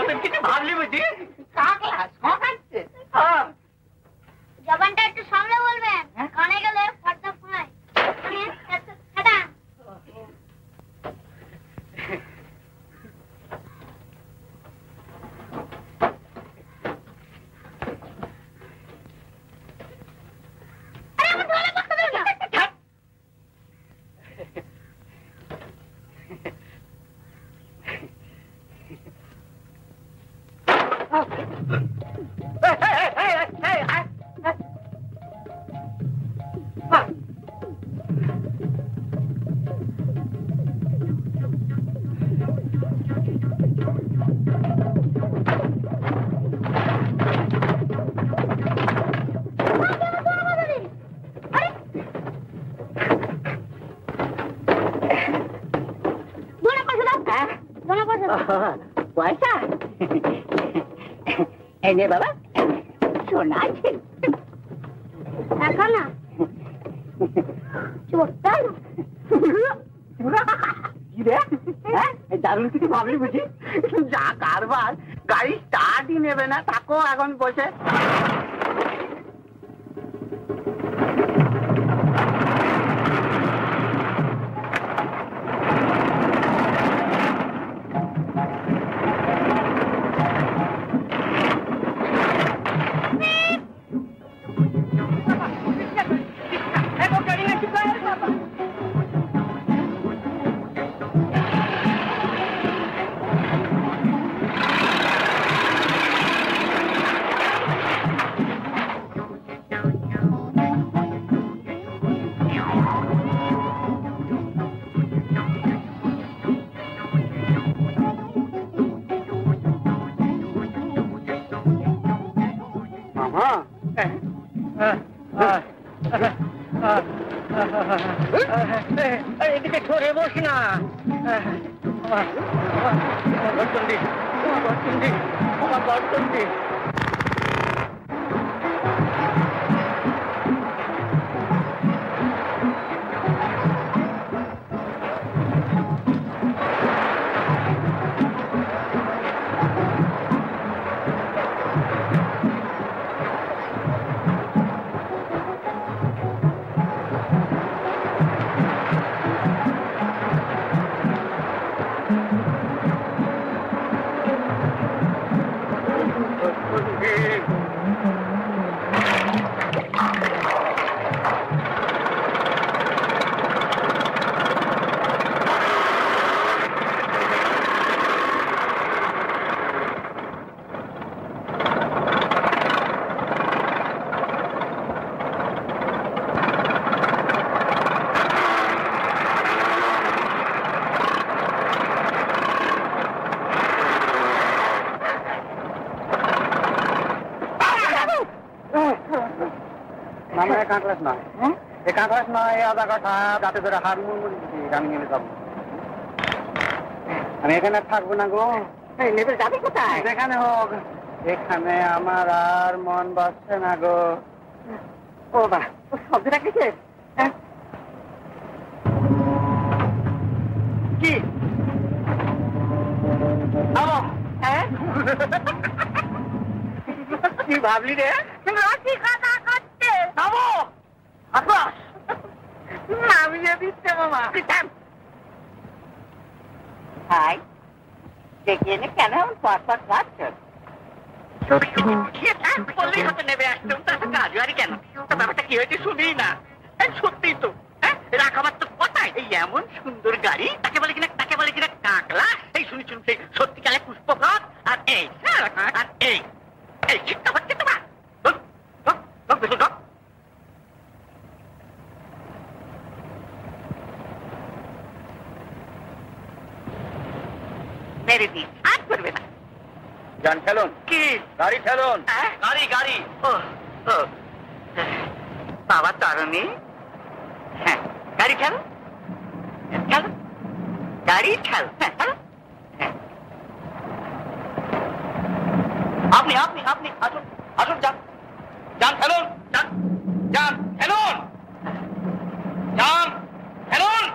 নতুন কিছু ভাবলি বুঝি? জবানটা একটু সামলে বলবেন, কানে গেলে পর্দা ফাঁয়। পয়সা এনে বাবা, সোনা আছে দেখা না চোরটা দারুণ কিছু ভাবলি বুঝি? যা কারবার, গাড়ি স্টার্টই নেবে না, থাকো এখন বসে। এদিকে সরে বস না। কাঁকড়াস নয়, এ কাঁকড়াস নয়, আধা কাঠা যাতে করে হাত মুড়মুড়ি আমি নেমে যাবো। আমি এখানে থাকবো না গো। নেমে যাবি কোথায়? যেখানে হোক, এখানে আমার আর মন বসছে না গো। ও বা, ও শব্দটা কিসের? কি কি ভাবলি রে? রসিকতা করতে আমি যে দিচ্ছে মামা। হাই, দেখে নে কেন পরপর কাজ বললেই হতে নেবে একদম। তার কাজ আর কেন? ব্যাপারটা কি হয়েছে শুনি না। সত্যি তো, রাখাবার তো কথাই। এই এমন সুন্দর গাড়ি, তাকে বলে কিনা কাকলা। এই শুনি শুনি সেই সত্যিকালে পুষ্পপথ। আর এই আর এই এই চিন্তা হচ্ছে তোমার। মেরে দিন আর করবে না। যান ঠেলুন। কি গাড়ি ঠেলুন? গাড়ি গাড়ি। ও ও বাবা তারণী, হ্যাঁ গাড়ি ঠেল ঠেল, গাড়ি ঠেল। হ্যাঁ ঠেল। আপনি আপনি আপনি আসুন আসুন, যান যান ঠেলুন, যান যান ঠেলুন, যান ঠেলুন।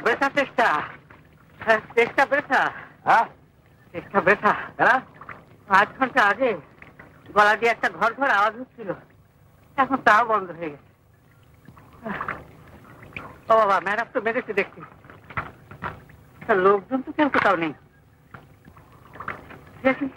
বেটা চেষ্টা চেষ্টা বেটা চেষ্টা বেটা 8 ঘন্টা আগে গলা দিয়ে একটা ঘর ঘর আওয়াজ হচ্ছিল, এখন তাও বন্ধ হয়ে গেছে। ও বাবা, ম্যাডাম তো মেরেছে দেখছি, লোকজন তো কেউ কোথাও নেই। দেখি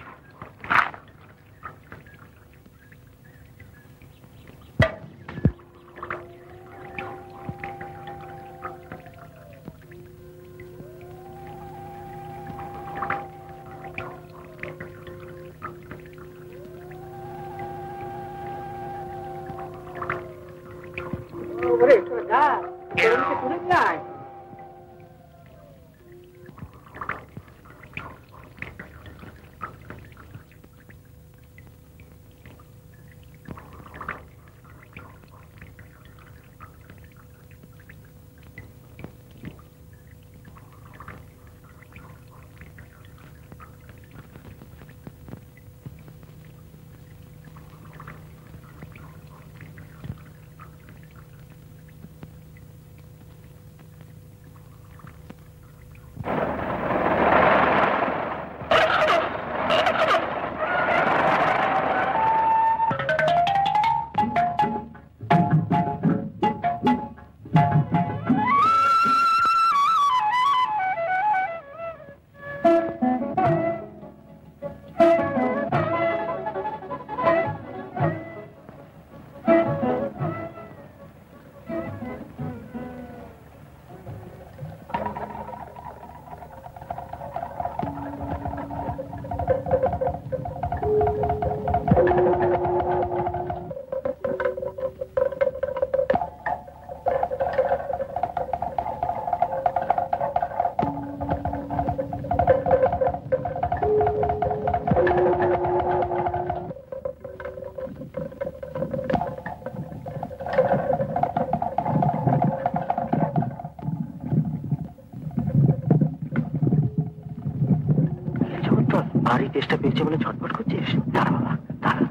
চেষ্টা পেয়েছে বলে ছটফট করছিস? দাঁড়া বাবা, দাঁড়া।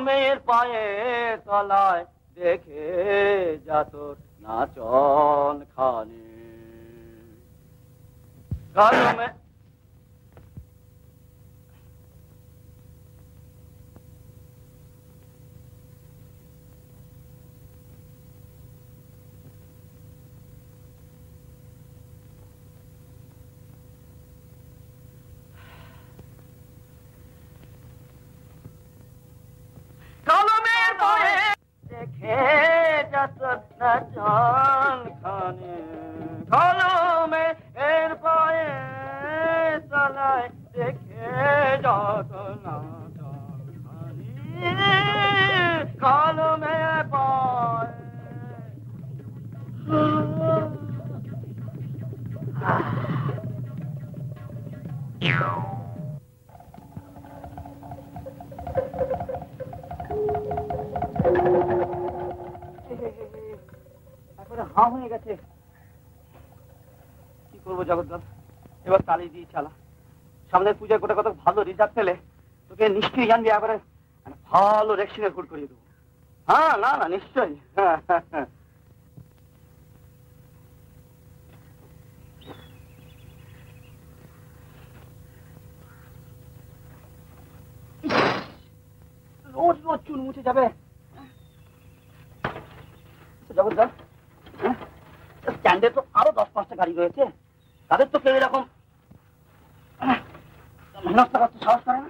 মেয়ের পায়ে তলায় দেখে যা তোর নাচন খানি কালো মেয়ের পায়ে দেখে যা তোর নাচন খানি কালো মেয়ের পায়ে তলায় দেখে যা তোর নাচন খানি কালো মেয়ের পায়ে হাঁ হয়ে গেছে। কি করবো জগদ্দল, এবার তালি দিয়ে চালা। সামনের পূজায় গোটা কত ভালো রিজাল্ট পেলে তোকে নিশ্চয়ই জানবি একবারে ভালো রেক্সিনের ফুড করিয়ে দেবো। হ্যাঁ, না না নিশ্চয়ই। রোজ রোজ চুল মুছে যাবে। জগৎদার, স্ট্যান্ডে তো আরো 10-5টা গাড়ি রয়েছে, তাদের তো কেউ এরকম মেহনত করতে সাহস করে না।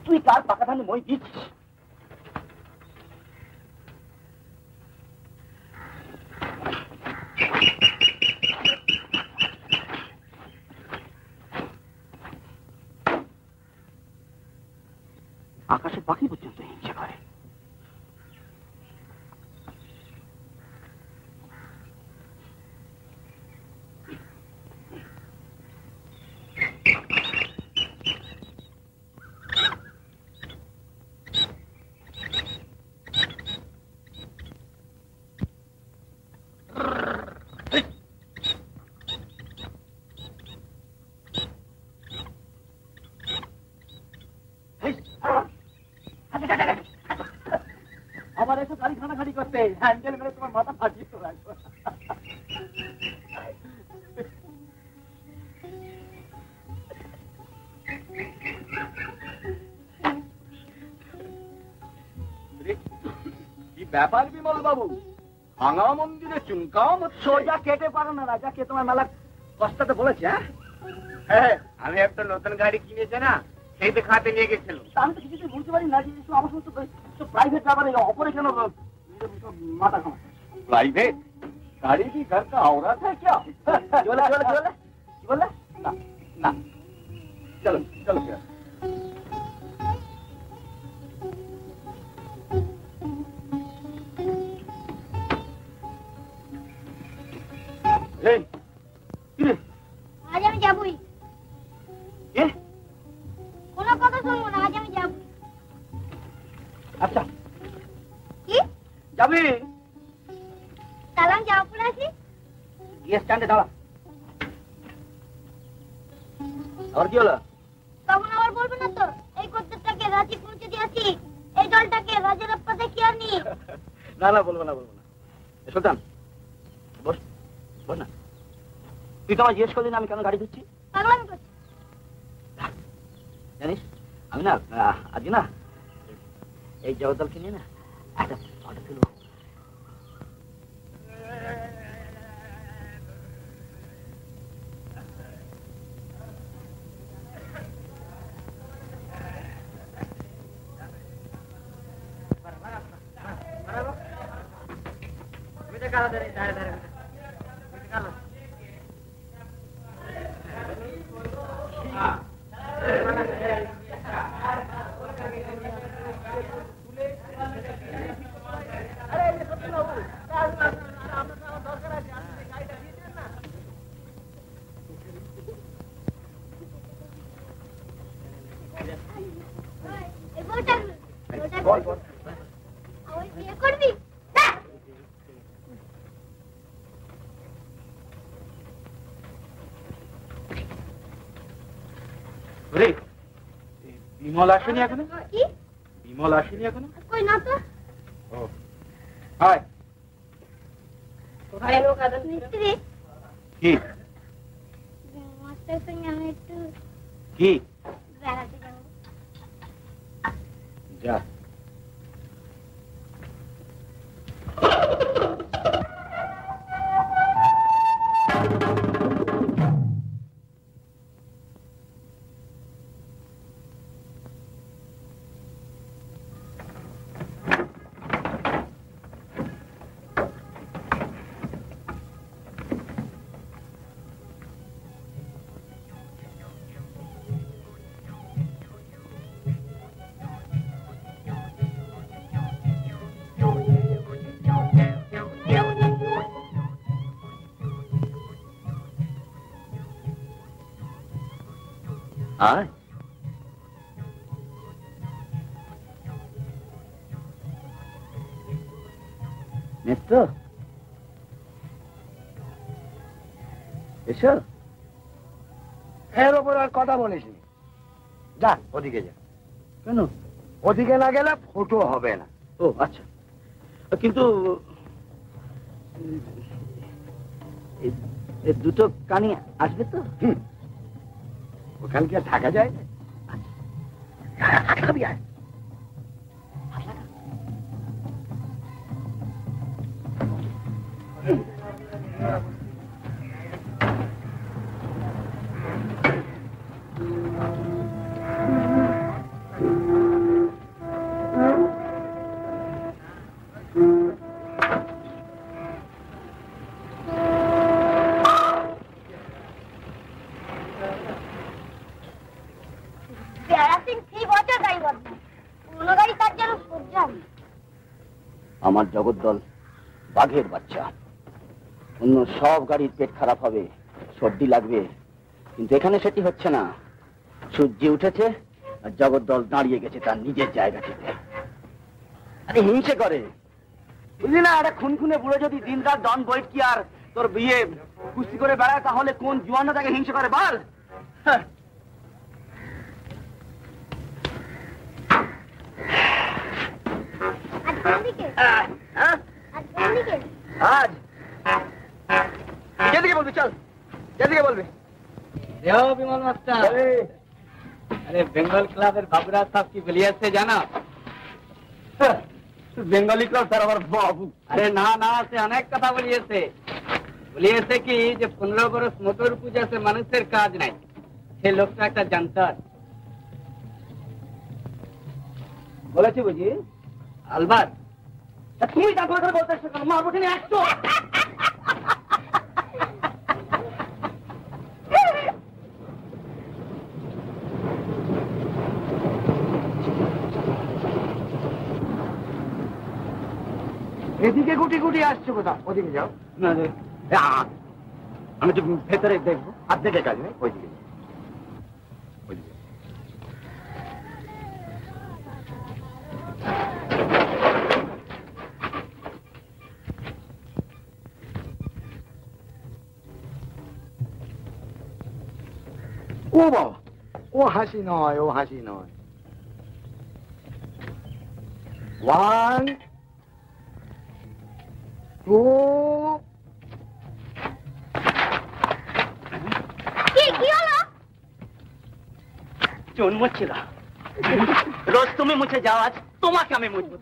তুই কার পাকা ধানে মই দিচ্ছিস? আকাশে পাখি পর্যন্ত হিংসে করে। আবার এসে গাড়ি খানাখানি করতে হ্যান্ডেল মেরে তোমার মাথা ফাটিয়ে তো রাখবো। কি ব্যাপার বিমল বাবু, ভাঙা মন্দিরে চুনকাম সোজা কেটে পারো না রাজা, কে তোমার মেলা কষ্টতে বলেছে? হ্যাঁ, আমি একটা নতুন গাড়ি কিনেছে না, সেই দেখাতে নিয়ে গেছিল। আমি তো কিছুতেই বুঝতে পারি না যে আমার সমস্ত প্রাইভেট ব্যাপারে অপারেশন মাথা ঘামা। प्राइवेट गाड़ी भी घर का औरत है क्या? কি বললে? ना ना, चलो चलो क्या আজ আমি যাবই। কোনো কথা শুনবো না, আজ আমি যাবো। আচ্ছা কি যাবি? তাহলে আমি যাবো পরে আসি। গিয়ে স্ট্যান্ডে দাঁড়া। আর কি হলো? তখন আবার বলবে না তো এই কর্তব্যটাকে রাজি পৌঁছে দিয়েছি, এই দলটাকে রাজের আপ্পা দেখি আর নি। না না, বলবো না। সুলতান বস, বস না। তুই তো আমার জিজ্ঞেস করলি না আমি কেন গাড়ি ধরছি? পাগলামি করছি। জানিস আমি না আজকে না এই জগদ্দলকে নিয়ে না একটা ফটো তুলবো। বিমল আসেনি এখনো? বিমল আসেনি এখনো? কই না তো। হায় কোথায় লোক আদর মিস্ত্রি কি মাস্টার সঙ্গে আমি একটু কি বেড়াতে যাবো। যা আয় নেত্র এসো। এর ওপর আর কথা বলিসনি। যা ওদিকে যা। কেন? ওদিকে না গেলে ফটো হবে না। ও আচ্ছা, কিন্তু দুটো কানি আসবে তো? ওখান কি থাকা যায়? খাবি আয়। আমার জগদ্দল বাঘের বাচ্চা। অন্য সব গাড়ির পেট খারাপ হবে, সর্দি লাগবে, কিন্তু এখানে সেটি হচ্ছে না। সূর্য উঠেছে আর জগদ্দল দাঁড়িয়ে গেছে তার নিজের জায়গাটিতে। আরে হিংসে করে, বুঝলি না? একটা খুনখুনে বুড়ো যদি দিন রাত ডন বৈঠ কি আর তোর বিয়ে কুস্তি করে বেড়ায়, তাহলে কোন জুয়ানরা তাকে হিংসে করে বল? आज যেদিকে বলবি চল, যেদিকে বলবি। বিমল মাস্টার, अरे बेंगल क्लब बाबूराज साहब की बलिया से जाना। বেঙ্গলি ক্লাব স্যার আমার বাবু। अरे ना ना से अनेक कथा বলিয়েছে কি যে 15 বরস মোটর পূজা সে মানুষের কাজ নাই, সে লোকটা একটা জান্তার বলেছি বুঝি। আলবাত তুমি তারপরে করে বলতে মারবো কিনা একশো। এদিকে গুটি গুটি আসছে কোথা? ওদিকে যাও। আমি তো ভেতরে দেখবো। আর দেখে কাজ নেই, ওইদিকে যাও। ওইদিকে ও বাবা, ও হাসি নয়, ও হাসি নয়। 1 2 চুন মুছছে না, রোজ তুমি মুছে যাও, আজ তোমাকে আমি মুছবো।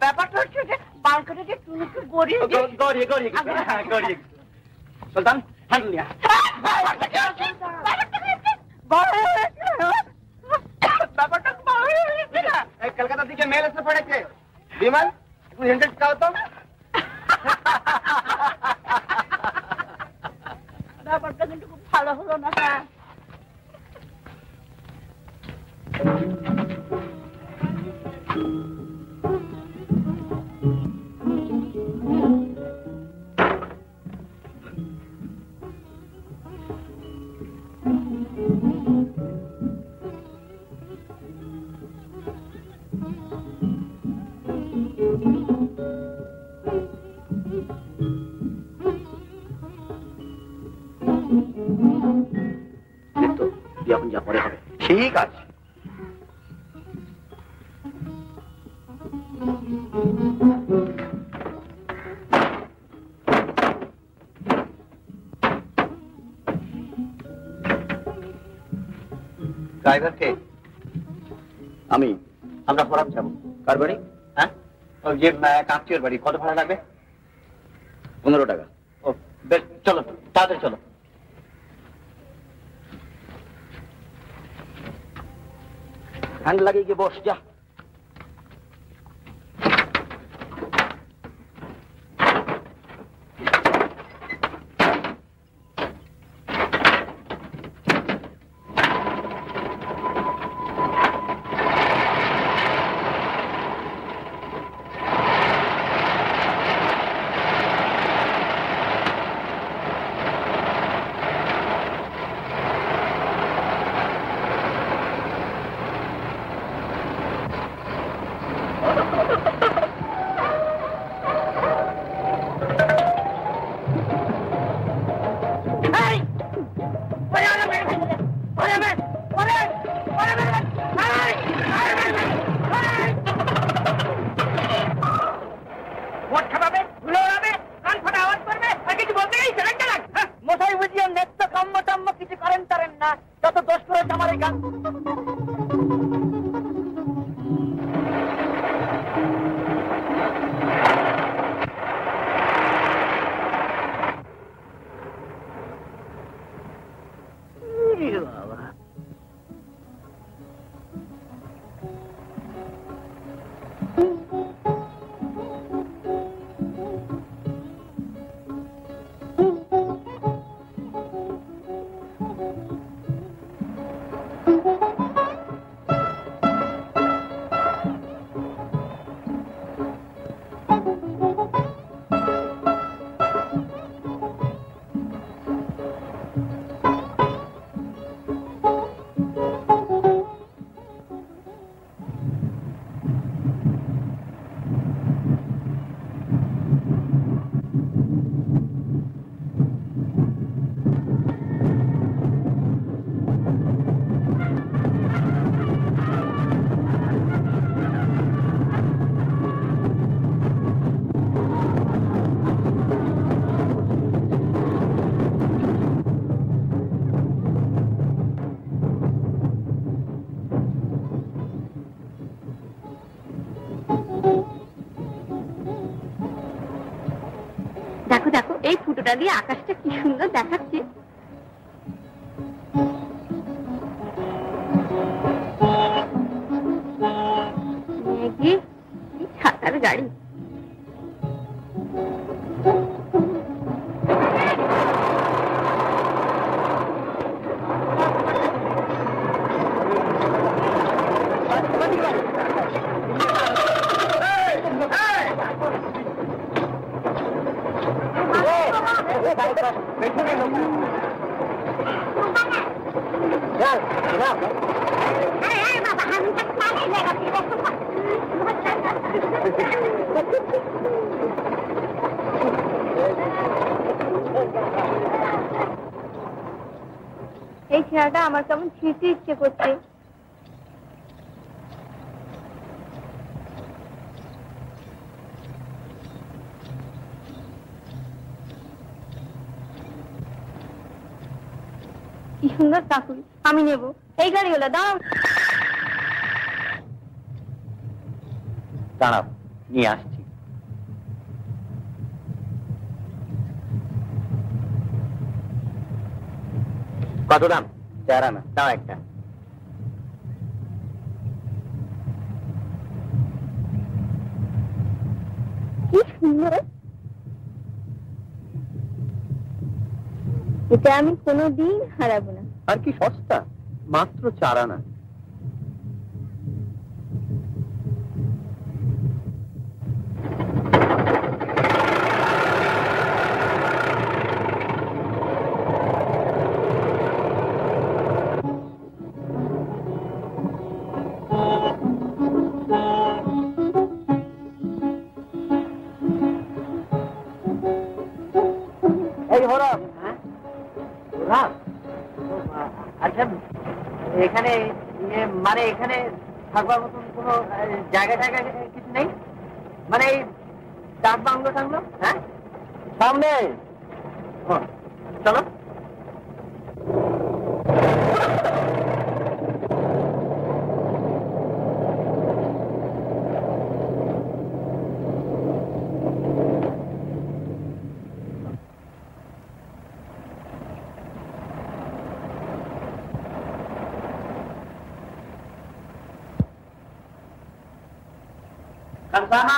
ব্যাপারটা হচ্ছে যে বালকনিতে টুনুকে গড়িয়ে গড়িয়ে সুলতান হ্যান্ডেল নিয়া। ব্যাপারটা কলকাতা থেকে মেল এসে পড়েছে। বিমল তুমি হ্যান্ডেল চাও তো? ব্যাপারটা কিন্তু খুব ভালো হলো না। হ্যাঁ এখন যা পরে হবে। ঠিক আছে। ড্রাইভার কে? আমি। আমরা ফরাম যাবো। কার বাড়ি? হ্যাঁ, ওই যে কাকচির বাড়ি। কত ভাড়া লাগবে? 15 টাকা। ও বেশ, চলো তাড়াতাড়ি চলো। হ্যান্ড লাগিয়ে গিয়ে বস যা। জায়গা। বাবা দেখো দেখো এই ফুটোটা দিয়ে আকাশটা কি সুন্দর দেখাচ্ছে। ছাতার গাড়ি এই ছেঁড়াটা আমার কেমন ছিঁড়তে ইচ্ছে করছে। কি সুন্দর কাকুরি, আমি নেব এই গাড়িগুলো। দাও দাঁড়াও নিয়ে আসছি। কত দাম? 4 আনা। দাও একটা। কি সুন্দর, এটা আমি কোনোদিন হারাবো না। আর কি সস্তা, মাত্র 4 আনা। আচ্ছা এখানে মানে এখানে থাকবার মতন কোনো জায়গা টায়গা কিছু নেই? মানে এই ডাক বাংলো টাংলো? হ্যাঁ সামনে। চলো। Kansana.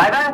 ড্রাইভার,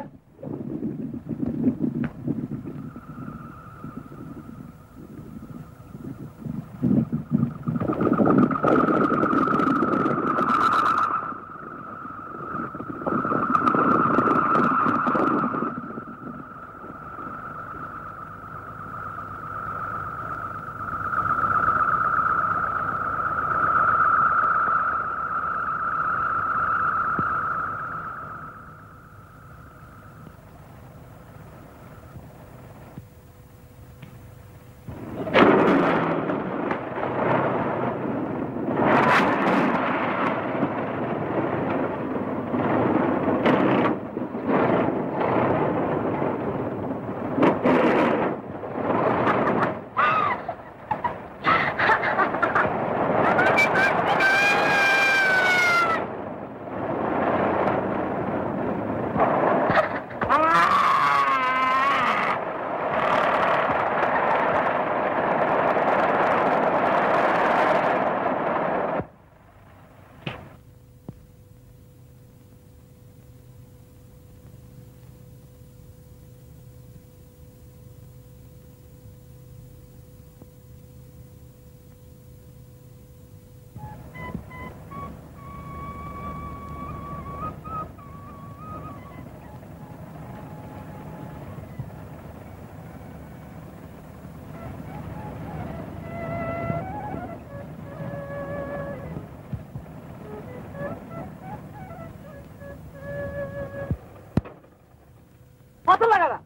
কত লাগা?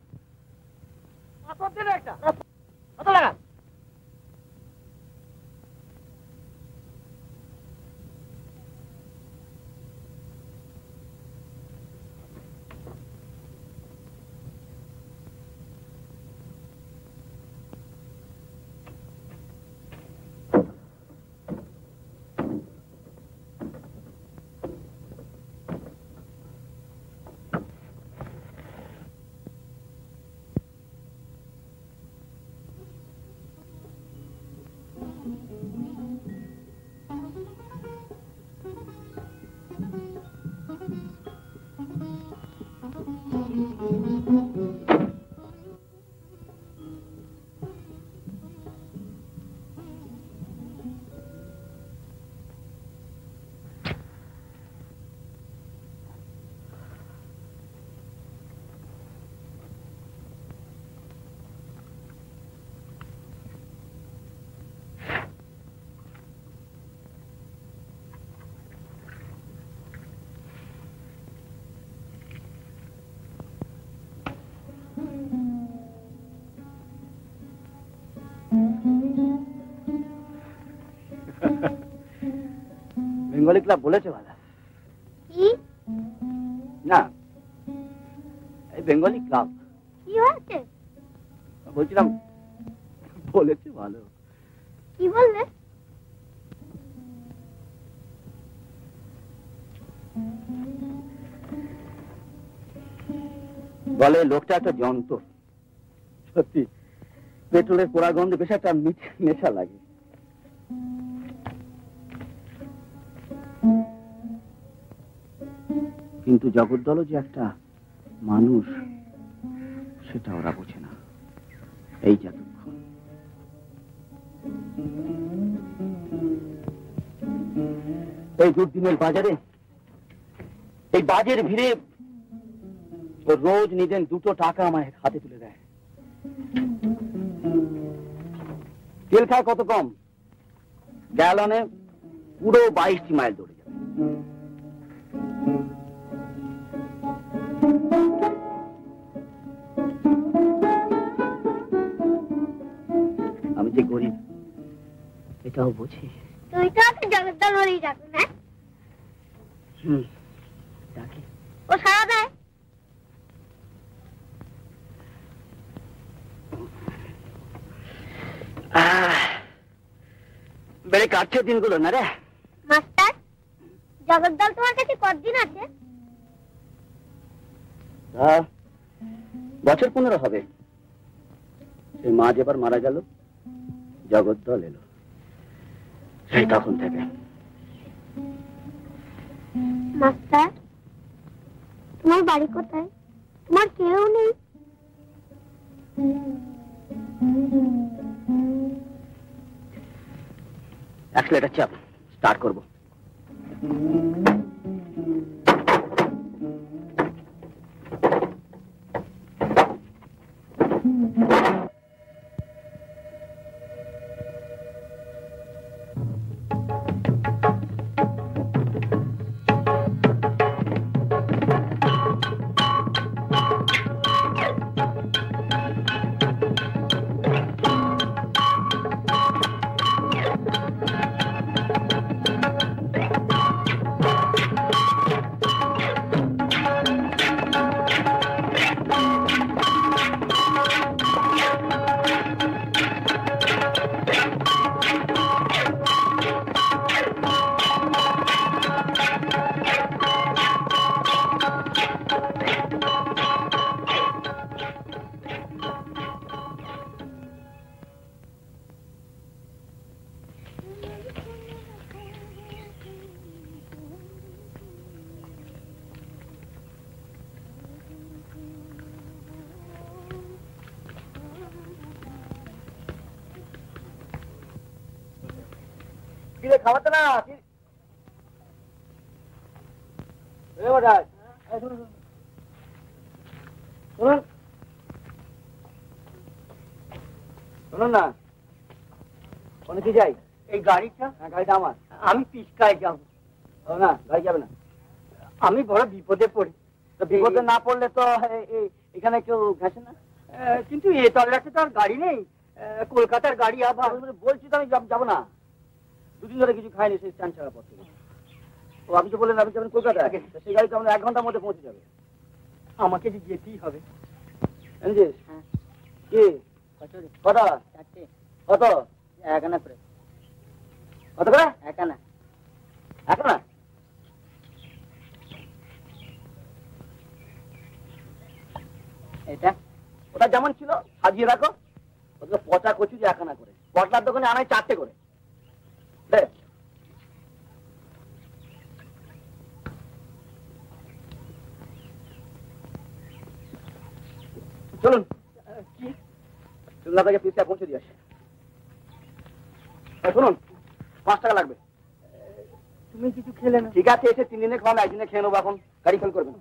কত দিন একটা? কত লাগা? বেঙ্গলি ক্লাব বলেছে ভালো কি? না, এই বেঙ্গলি ক্লাব কি হয়েছে? বলছিলাম বলেছে ভালো। কি বললে? বলে লোকটা একটা যন্ত্র। সত্যি পেট্রোলের পোড়া গন্ধ বেশ একটা নেশা লাগে। কিন্তু জগদ্দলও যে একটা মানুষ সেটা ওরা বোঝে না। এই যতক্ষণ এই দুর্দিনের বাজারে, এই বাজের ভিড়ে ও রোজ নিজের 2 টাকা আমার হাতে তুলে দেয়। তেল খায় কত কম, গ্যালনে পুরো 22টি মাইল দৌড়ে যাবে। আমি যে গরিব এটাও বুঝি। তুই তো ওকে জগদ্দল বলেই ডাকবি না? ডাকি। ও সারা দেয়? বেড়ে কাটছে দিনগুলো না রে। মাস্টার, জগদ্দল তোমার কাছে কতদিন আছে? বছর 15 হবে। সেই মা যেবার মারা গেল, জগদ্দল এলো, সেই তখন থেকে। মাস্টার, তোমার বাড়ি কোথায়? তোমার কেউ নেই? অ্যাক্সিলারেটর চাপ, স্টার্ট করবো। খাওয়াতে না শুনুন শুনুন না, ওখানে কি যাই? এই গাড়িটা? হ্যাঁ, গাড়িটা আমার। আমি পিসকায় যাব না, গাড়ি যাবে না। আমি বড় বিপদে পড়ি। তো বিপদে না পড়লে তো এখানে কেউ ঘাসে না। কিন্তু এ তল্লাটে তো আর গাড়ি নেই। কলকাতার গাড়ি আবার। বলছি তো আমি যাবো না, দুদিন ধরে কিছু খাইনি সেই স্ট্যান্ড ছাড়া পর থেকে। ও আপনি তো বললেন আপনি যাবেন কলকাতা, সেই গাড়ি তো আমরা 1 ঘন্টার মধ্যে পৌঁছে যাবে। আমাকে যে যেতেই হবে। কি কত? কত? 1 আনা করে। কত করে? 1 আনা। 1 আনা? এটা ওটা যেমন ছিল সাজিয়ে রাখো। ওদের পচা কচুরি 1 আনা করে, পটলার দোকানে আনায় 4টে করে। চলুন, কি চলুন আপনাকে পিসটা পৌঁছে দিয়ে আসে। শুনুন, 5 টাকা লাগবে। তুমি কিছু খেলে না? ঠিক আছে, এসে 3 দিনে খাওয়ানো, 1 দিনে খেয়ে নেবো। এখন গাড়ি ফেল করবেন।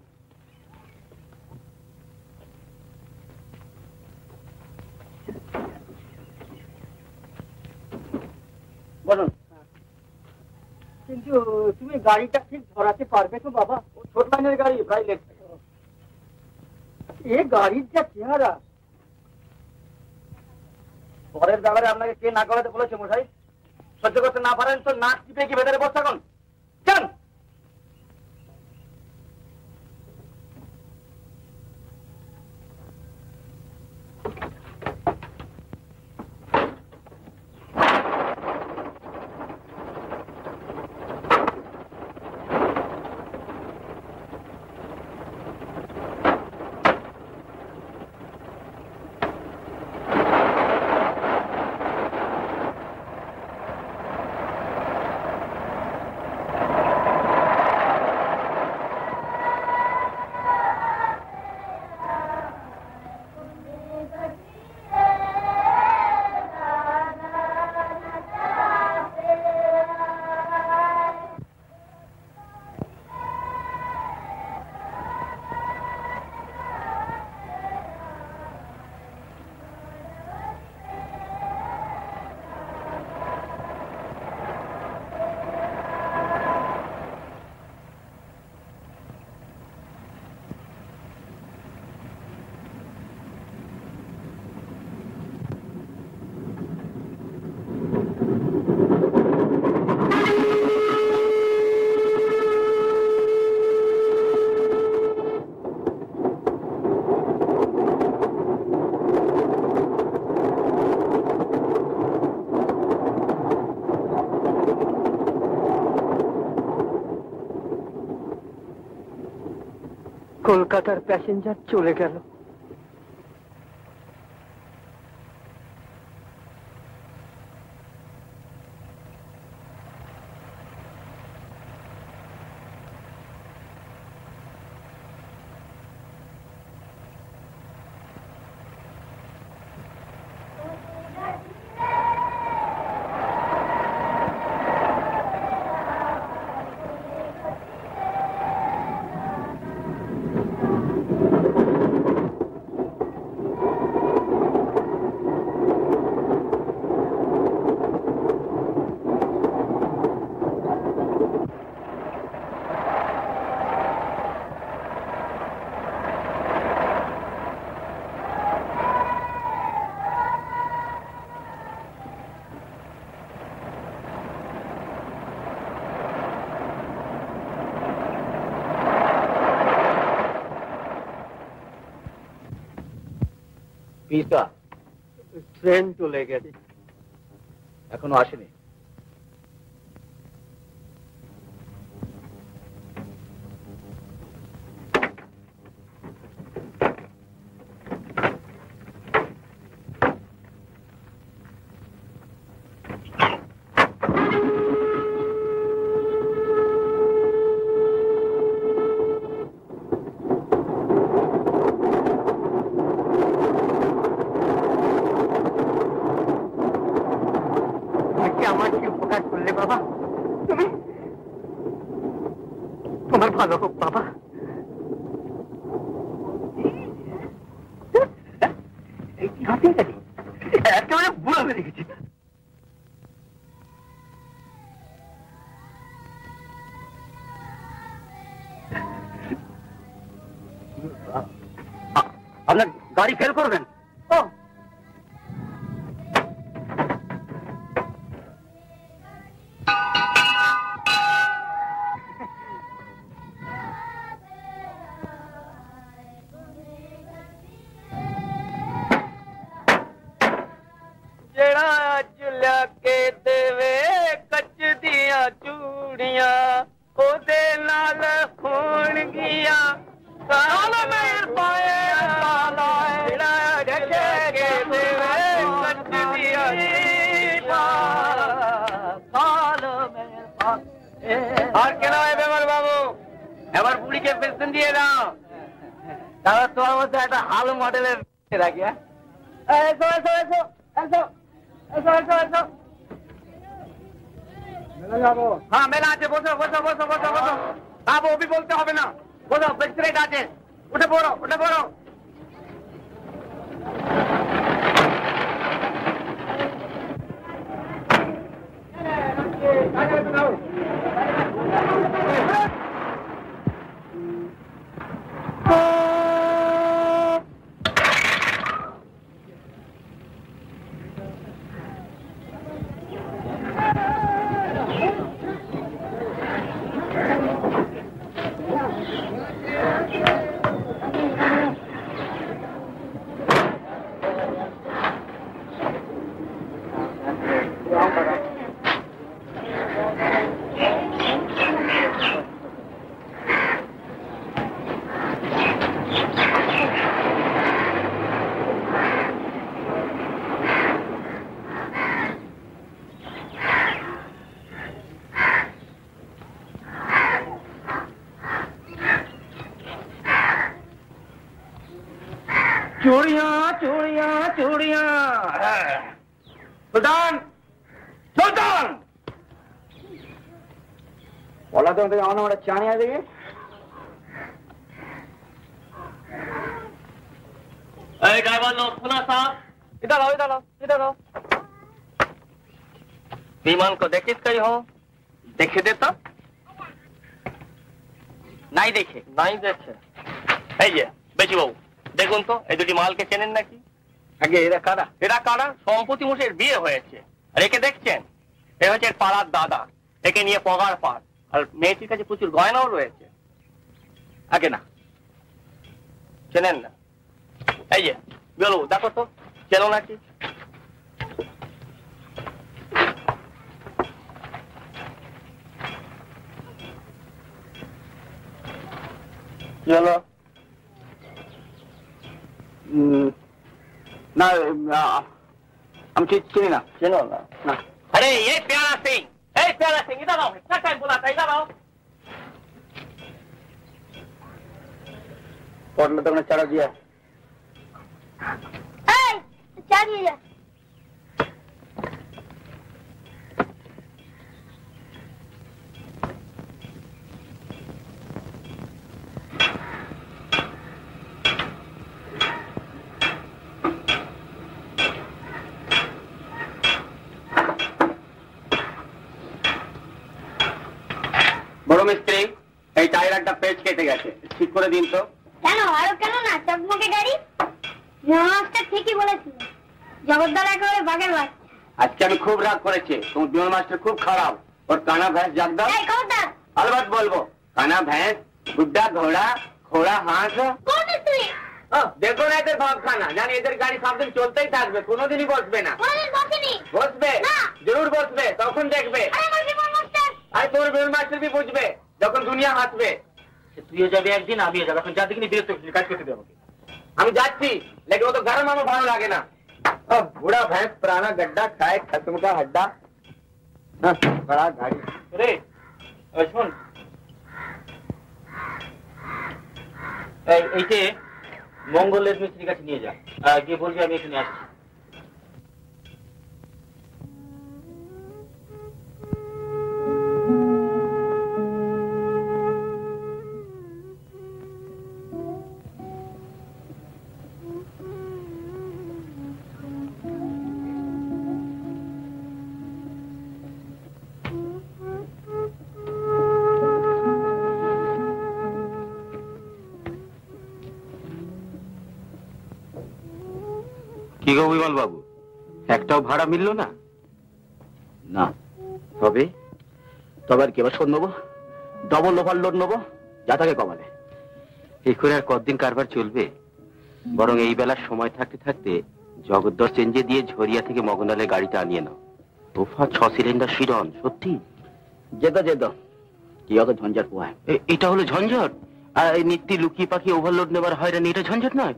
বলুন। কিন্তু তুমি গাড়িটা ঠিক ধরাতে পারবে তো বাবা? ছোট লাইনের গাড়ি, প্রায় লেট। এ গাড়ির যা চেহারা। পরের ব্যাপারে আপনাকে কে না করাতে বলেছে মশাই? সহ্য করতে না পারেন তো নাক টিপে কি ভেতরে বসে থাকুন। যান। কলকাতার প্যাসেঞ্জার চলে গেল। পিসা ট্রেন চলে গেছে, এখনো আসেনি। আমার কি উপকার করলে বাবা তুমি? তোমার ভালো হোক বাবা। একেবারে বুড়ো হয়ে গেছি। আপনার গাড়ি ফেল করবেন? ও আর কেন ব্যাপার বাবু, এবার বুড়িকে পেছন দিয়ে দাও। তাহলে তোমার মধ্যে একটা ভালো মডেলের রাখি। হ্যাঁ মেলা আছে, বসো বসো বসো বসো বসো। বাবু অভি বলতে হবে না, বসো, প্রেসিডেন্ট আছে, উঠে পড়ো উঠে পড়ো। चूड़ियां चूड़ियां चूड़ियां। सुल्तान सुल्तान बोला तो आना बड़ा चाने आ देंगे। अरे ड्राइवर लोग सुना साहब, इधर आओ इधर आओ इधर आओ। विमान को देखिस कहीं हो? देखे देता नहीं देखे नहीं देखे। ये बेची बाबू দেখুন তো এই দুটি মালকে চেনেন নাকি? আগে এরা কারা? এরা কারা? সম্পত্তি মোষের বিয়ে হয়েছে, আর একে দেখছেন, এ হচ্ছে পাড়ার দাদা, একে নিয়ে পগার পার, আর মেয়েটির কাছে প্রচুর গয়নাও রয়েছে। আগে না চেনেন না? এই যে বলো, দেখো তো চেনো নাকি? চলো ना हम चिनी ना चलो ना। अरे ये प्यारा सिंह इधर आओ, इतना टाइम बुलाता है, इधर आओ। और मैं तुमने चारा दिया? चार दिया। বড় মিস্ত্রি, এই টায়ার একটা পেজ কেটে গেছে, ঠিক করে দিন তো। কেন আরো কেন না চকমকে গাড়ি? মাস্টার ঠিকই বলেছিল, জগদ্দল একেবারে বাঘের বাচ্চা। আজকে আমি খুব রাগ করেছি, তোমার বিমান মাস্টার খুব খারাপ। ওর কানা ভैंस জাগদা अलबत বলবো, কানা भैंस, গুड्डा ঘোড়া, ঘোড়া হাঁস। কোন মিস্ত্রি? দেখো না এদের ভাবখানা, জানি এদের গাড়ি সবদিন চলতেই থাকবে, কোনোদিনই বসবে না। বসবে, জরুর বসবে, তখন দেখবে। আরে তোর বেল মাস্টার বি বুঝবে যখন দুনিয়া হাসবে। তুইও যাবি একদিন, আমিও যাবো। এখন যা দিকে বিরক্ত কাজ করতে দেবো। আমি যাচ্ছি, লেকিন ও তো গরম আমার ভালো লাগে না। বুড়া ভैंस पुराना गड्ढा खाए खत्म का हड्डा। बड़ा गाड़ी रे শোন, এই যে মঙ্গলের মিস্ত্রির কাছে নিয়ে যা, গিয়ে বলবি আমি এখানে আসছি। কি গো বিমল বাবু, একটাও ভাড়া মিললো না? না। তবে তবে আর কেবার শোধ নেবো, ডবল ওভারলোড নেবো, যা থাকে কমালে। এই করে আর কতদিন কারবার চলবে? বরং এই বেলার সময় থাকতে থাকতে জগদ্দর চেঞ্জে দিয়ে ঝরিয়া থেকে মগনালে গাড়িটা আনিয়ে নাও। তোফা 6 সিলিন্ডার শিরন, সত্যি যেত যেত কি অত ঝঞ্ঝাট পোহায়। এটা হলো ঝঞ্ঝট? আর এই নিত্যি লুকিয়ে পাখি ওভারলোড নেবার হয়রানি, এটা ঝঞ্ঝট নয়?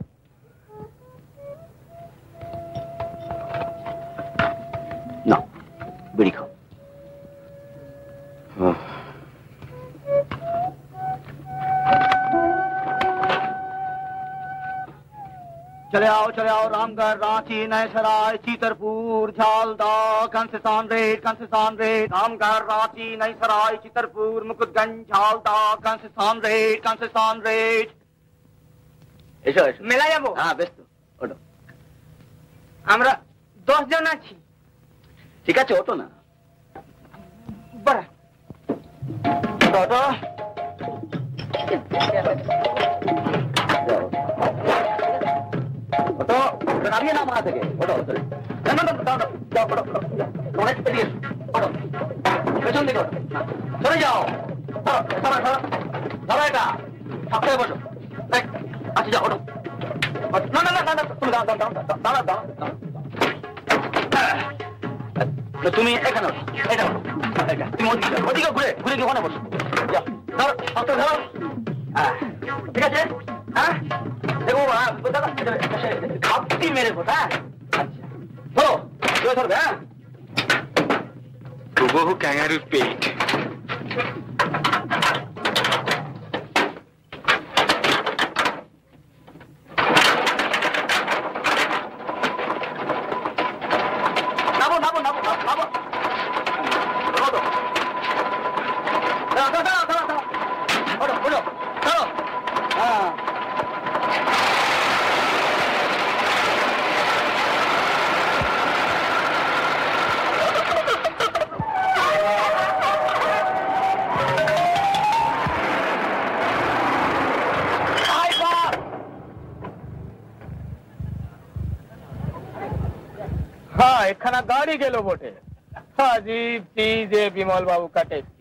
না, বিড়ি খাও। चले आओ रामगढ़, रांची, नैसराय, चितरपुर, झालदा, कंसेसान रेट। रामगढ़, रांची, नैसराय, चितरपुर, मुकुटगंज, झालदा, कंसेसान रेट। এসো এসো। মেলা যাবো? হ্যাঁ বেশ তো, ওটো। আমরা 10 জন আছি। ঠিক আছে, ওটো না। বাড়া ওটো। ওটো নামিয়ে নাম থেকে। ওটো ওটো। না যাও, ওটো অনেক পেরিয়ে ওটো। পেছন দিকে ওটো। চলে যাও। ধরো এটা, সামনে বসো। আচ্ছা যাও, ওটো। না তুমি দাঁড়াও। তুমি এখানে এটা তুমি ওদিকে ঘুরে গিয়ে ওখানে বসো। ধরো ঠিক আছে? হ্যাঁ দেখো খাপটি মেরে কোথা। আচ্ছা ধরবে। হ্যাঁ বহু ক্যাঙ্গারুর পেট। একখানা গাড়ি গেল বটে। अजीब चीज है विमल बाबू का टैक्सी।